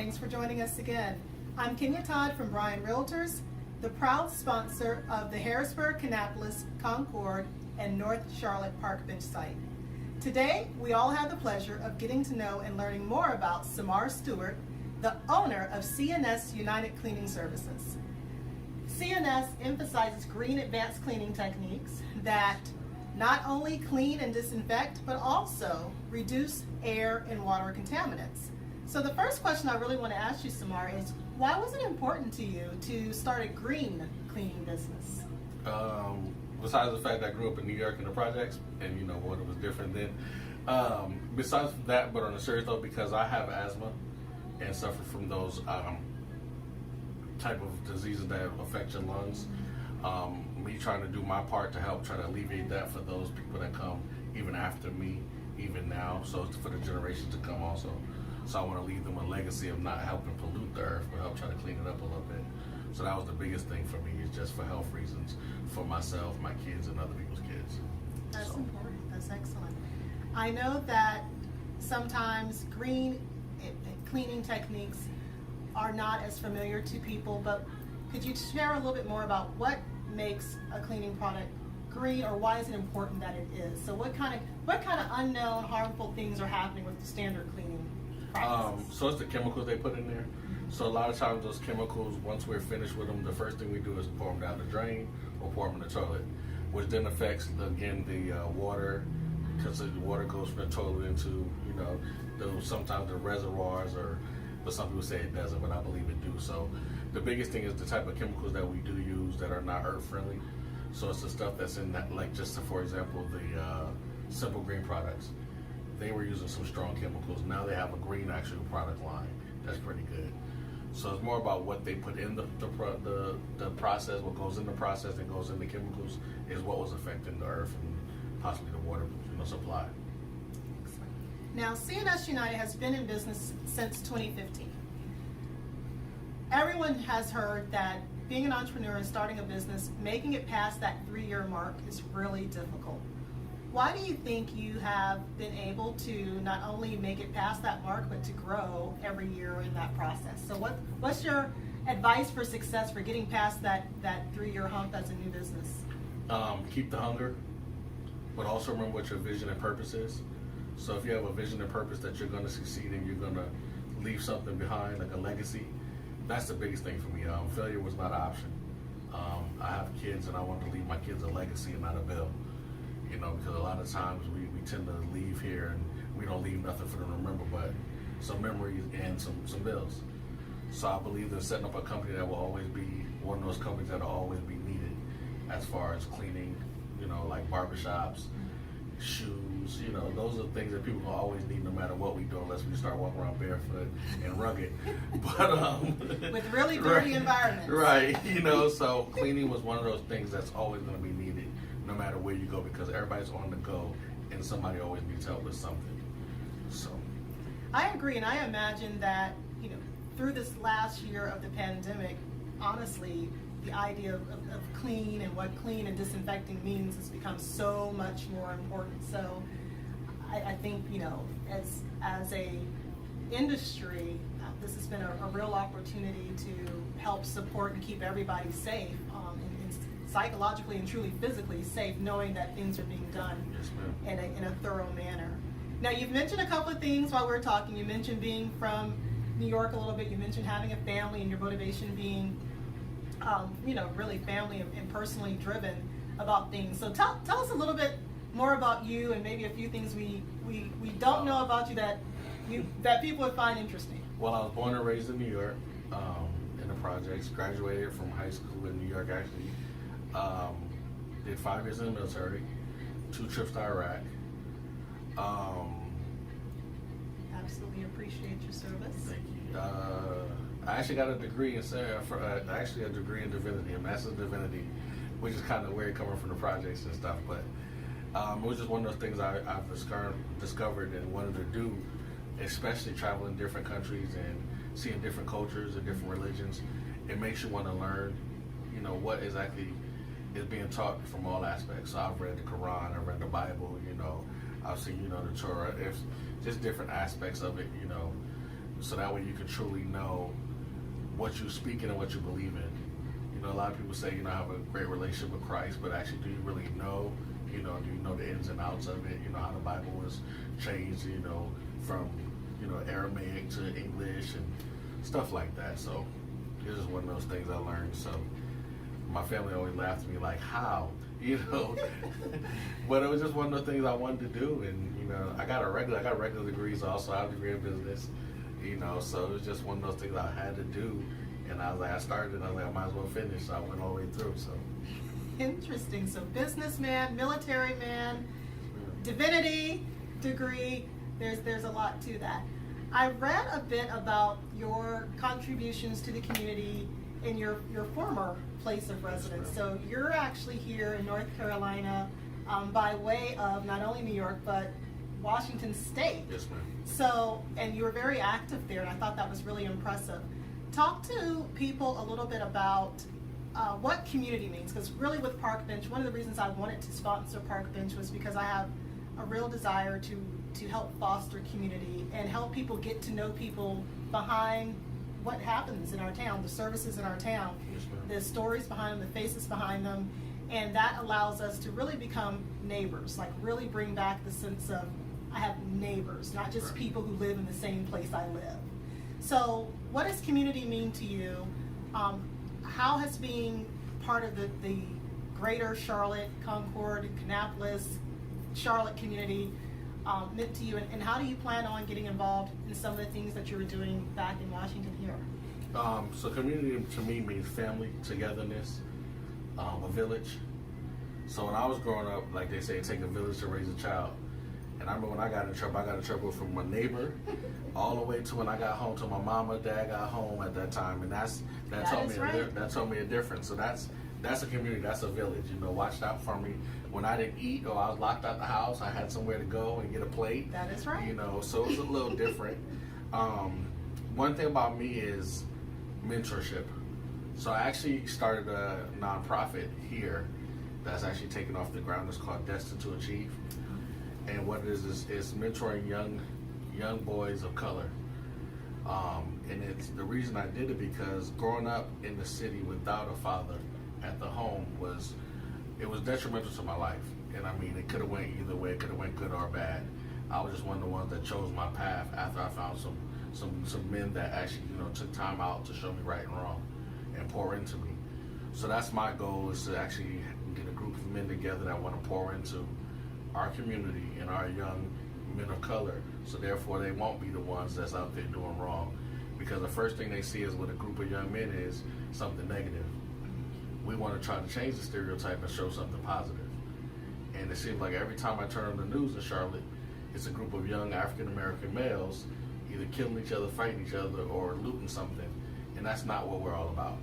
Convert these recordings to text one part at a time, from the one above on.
Thanks for joining us again. I'm Kenya Todd from Bryan Realtors, the proud sponsor of the Harrisburg, Kannapolis, Concord, and North Charlotte Park Bench site. Today, we all have the pleasure of getting to know and learning more about Samar Stewart, the owner of C&S United Cleaning Services. C&S emphasizes green advanced cleaning techniques that not only clean and disinfect, but also reduce air and water contaminants. So the first question I really want to ask you, Samar, is why was it important to you to start a green cleaning business? Besides the fact that I grew up in New York in the projects, and you know what, it was different then. Besides that, but on a serious note, because I have asthma and suffer from those type of diseases that affect your lungs, me trying to do my part to help try to alleviate that for those people that come even after me, even now, so it's for the generations to come also. So I want to leave them a legacy of not helping pollute the earth, but help try to clean it up a little bit. So that was the biggest thing for me, is just for health reasons, for myself, my kids, and other people's kids. That's important. That's excellent. I know that sometimes green cleaning techniques are not as familiar to people, but could you share a little bit more about what makes a cleaning product green, or why is it important that it is? So what kind of unknown harmful things are happening with the standard cleaning practices? So it's the chemicals they put in there. So a lot of times those chemicals, once we're finished with them, the first thing we do is pour them down the drain or pour them in the toilet, which then affects, again, the water, because the water goes from the toilet into, sometimes the reservoirs, but some people say it doesn't, but I believe it do. So the biggest thing is the type of chemicals that we do use that are not earth friendly. So it's the stuff that's in that, like just for example, the Simple Green products. They were using some strong chemicals. Now they have a green actual product line that's pretty good. So it's more about what they put in the process, what goes in the process and goes in the chemicals is what was affecting the earth and possibly the water supply. Excellent. Now, C&S United has been in business since 2015. Everyone has heard that being an entrepreneur and starting a business, making it past that 3-year mark is really difficult. Why do you think you have been able to not only make it past that mark, but to grow every year in that process? So what's your advice for success for getting past that 3-year hump as a new business? Keep the hunger, but also remember what your vision and purpose is. So if you have a vision and purpose that you're going to succeed and you're going to leave something behind, like a legacy, that's the biggest thing for me. Failure was not an option. I have kids and I want to leave my kids a legacy and not a bill. Because a lot of times we tend to leave here and we don't leave nothing for them to remember but some memories and some bills. So I believe in setting up a company that will always be one of those companies that will always be needed as far as cleaning, like barbershops, shoes, those are the things that people will always need no matter what we do, unless we start walking around barefoot and rugged. But with really dirty environments. Right, so cleaning was one of those things that's always going to be needed no matter where you go, because everybody's on the go and somebody always needs help with something. So I agree, and I imagine that through this last year of the pandemic, honestly, the idea of clean and what clean and disinfecting means has become so much more important. So I think as a industry, this has been a real opportunity to help support and keep everybody safe, and psychologically and truly physically safe, knowing that things are being done in a thorough manner. Now, you've mentioned a couple of things while we were talking. You mentioned being from New York a little bit. You mentioned having a family and your motivation being, really family and personally driven about things. So tell us a little bit more about you and maybe a few things we don't know about you that people would find interesting. Well, I was born and raised in New York, in the projects. Graduated from high school in New York, actually. Did 5 years in the military, 2 trips to Iraq. Absolutely appreciate your service. Thank you. I actually got a degree in a degree in divinity, a master's in divinity, which is kind of weird coming from the projects and stuff. But it was just one of those things I've discovered and wanted to do, especially traveling different countries and seeing different cultures and different religions. It makes you want to learn, what exactly is being taught from all aspects. So I've read the Quran, I've read the Bible, I've seen, the Torah. It's just different aspects of it, so that way you can truly know what you speak in and what you believe in. You know, a lot of people say, you know, I have a great relationship with Christ, but actually, do you really know? You know, do you know the ins and outs of it? You know, how the Bible was changed, you know, from, you know, Aramaic to English and stuff like that. So it's just one of those things I learned. So my family always laughed at me like, how? You know, but it was just one of those things I wanted to do. And, you know, I got regular degrees also. I have a degree in business, you know, so it was just one of those things I had to do. And I was like, I started and I was like, I might as well finish. So I went all the way through, so. Interesting. So businessman, military man, divinity degree, there's a lot to that. I read a bit about your contributions to the community in your former place of residence. So you're actually here in North Carolina by way of not only New York, but Washington State. Yes, ma'am. So, and you were very active there, and I thought that was really impressive. Talk to people a little bit about what community means, because really with Park Bench, one of the reasons I wanted to sponsor Park Bench was because I have a real desire to help foster community and help people get to know people behind what happens in our town, the services in our town, Yes, ma'am. the stories behind them, the faces behind them, and that allows us to really become neighbors, like really bring back the sense of I have neighbors, not just Right. people who live in the same place I live. So what does community mean to you? How has being part of the greater Charlotte, Concord, Kannapolis, Charlotte community meant to you, and how do you plan on getting involved in some of the things that you were doing back in Washington here? So community to me means family, togetherness, a village. So when I was growing up, like they say, it takes a village to raise a child. And I remember when I got in trouble from my neighbor all the way to when I got home, to my mom and dad got home at that time. And that told me a difference. So that's a community, that's a village, you know, watched out for me. When I didn't eat or I was locked out the house, I had somewhere to go and get a plate. That is right. You know, so it was a little different. One thing about me is mentorship. So I actually started a nonprofit here that's actually taken off the ground. It's called Destined to Achieve. And what it is mentoring young boys of color. And it's the reason I did it because growing up in the city without a father at the home was detrimental to my life. And I mean, it could have went either way. It could have went good or bad. I was just one of the ones that chose my path after I found some men that actually, you know, took time out to show me right and wrong and pour into me. So that's my goal, is to actually get a group of men together that want to pour into our community and our young men of color, so therefore they won't be the ones that's out there doing wrong, because the first thing they see is with a group of young men is something negative. We want to try to change the stereotype and show something positive. And it seems like every time I turn on the news in Charlotte, it's a group of young African American males either killing each other, fighting each other, or looting something, and that's not what we're all about.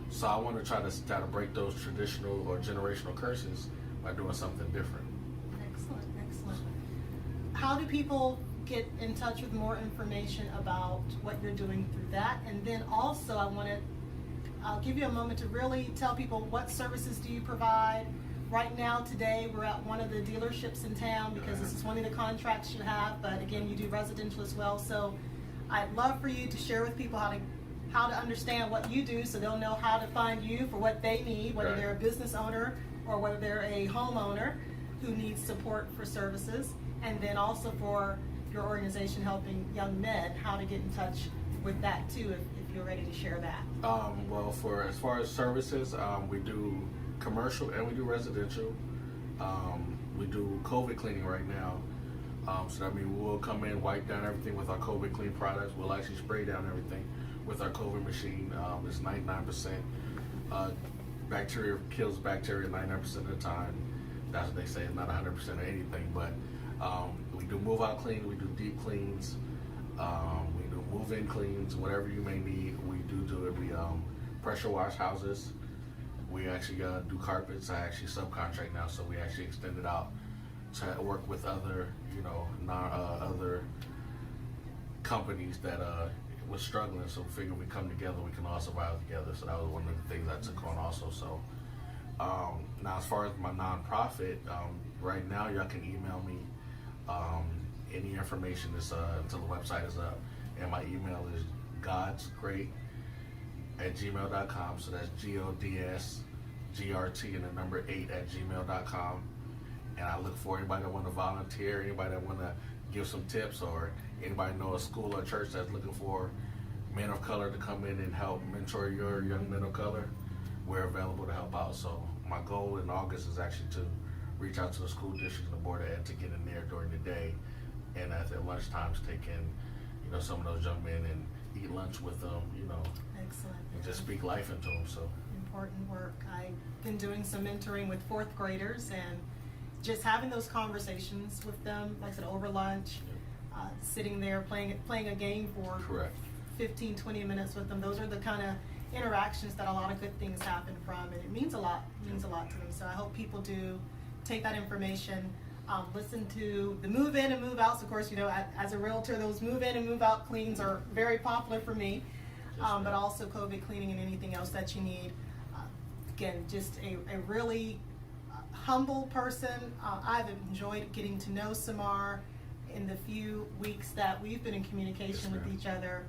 So I want to try to break those traditional or generational curses by doing something different. Excellent. How do people get in touch with more information about what you're doing through that? And then also I'll give you a moment to really tell people what services do you provide. Right now, today, we're at one of the dealerships in town because this is one of the contracts you have, but again, you do residential as well. So I'd love for you to share with people how to understand what you do so they'll know how to find you for what they need, whether they're a business owner or whether they're a homeowner who needs support for services, and then also for your organization helping young men, how to get in touch with that too, if you're ready to share that. Well, as far as services, we do commercial and we do residential. We do COVID cleaning right now. So that means we'll come in, wipe down everything with our COVID clean products. We'll actually spray down everything with our COVID machine. It's 99%. Bacteria kills bacteria 99% of the time. That's what they say. It's not 100% of anything, but we do move out clean, we do deep cleans, we do move in cleans, whatever you may need, we do it. We pressure wash houses. We actually do carpets. I actually subcontract now, so we actually extended out to work with other, you know, other companies that was struggling. So we figured we come together, we can all survive together. So that was one of the things I took on also. So now, as far as my nonprofit, right now y'all can email me any information until the website is up, and my email is godsgreat@gmail.com. So that's GODSGRT and the number 8 @gmail.com. And I look for anybody that want to volunteer, anybody that want to give some tips, or anybody know a school or church that's looking for men of color to come in and help mentor your young men of color. We're available to help out. So my goal in August is actually to reach out to the school district and the board of ed to get in there during the day, and at their lunch times take in, some of those young men and eat lunch with them, Excellent. and just speak life into them. So Important work. I've been doing some mentoring with fourth graders and just having those conversations with them, like I said, over lunch, sitting there playing a game for correct. 15, 20 minutes with them. Those are the kind of interactions that a lot of good things happen from, and it means a lot. It means a lot to them. So I hope people do take that information, listen to the move in and move outs. Of course, as a realtor, those move in and move out cleans are very popular for me, but also COVID cleaning and anything else that you need. Again, just a really humble person. I've enjoyed getting to know Samar in the few weeks that we've been in communication with each other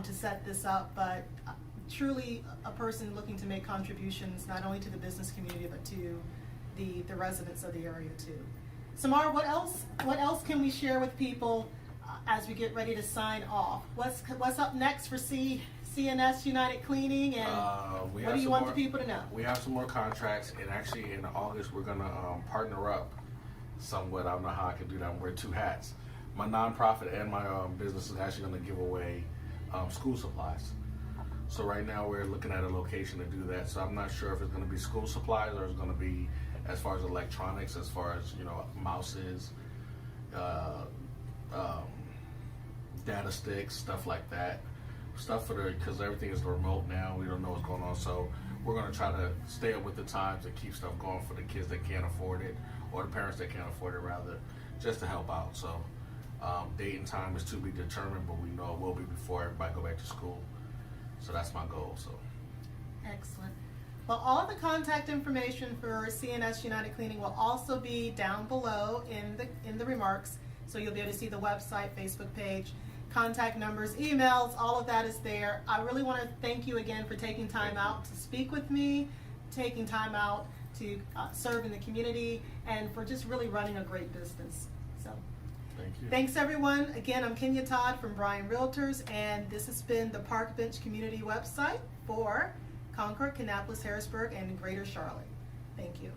to set this up, but truly a person looking to make contributions not only to the business community but to the residents of the area too. Samar, what else can we share with people as we get ready to sign off? What's up next for C&S United Cleaning, and what do you want the people to know? We have some more contracts, and actually in August we're gonna partner up somewhat. I don't know how I can do that. I'm wearing two hats. My nonprofit and my business is actually gonna give away school supplies. So right now we're looking at a location to do that. So I'm not sure if it's gonna be school supplies or it's gonna be as far as electronics, as far as mouses, data sticks, stuff like that. Stuff because everything is remote now. We don't know what's going on, so we're going to try to stay up with the times and keep stuff going for the kids that can't afford it, or the parents that can't afford it rather, just to help out. So date and time is to be determined, but we know it will be before everybody go back to school. So that's my goal. So excellent. Well, all of the contact information for C&S United Cleaning will also be down below in the remarks, so you'll be able to see the website, Facebook page, contact numbers, emails, all of that is there. I really want to thank you again for taking time out to speak with me, taking time out to serve in the community, and for just really running a great business. So thank you. Thanks everyone. Again, I'm Kenya Todd from Bryan Realtors, and this has been the Park Bench Community website for Concord, Kannapolis, Harrisburg, and Greater Charlotte. Thank you.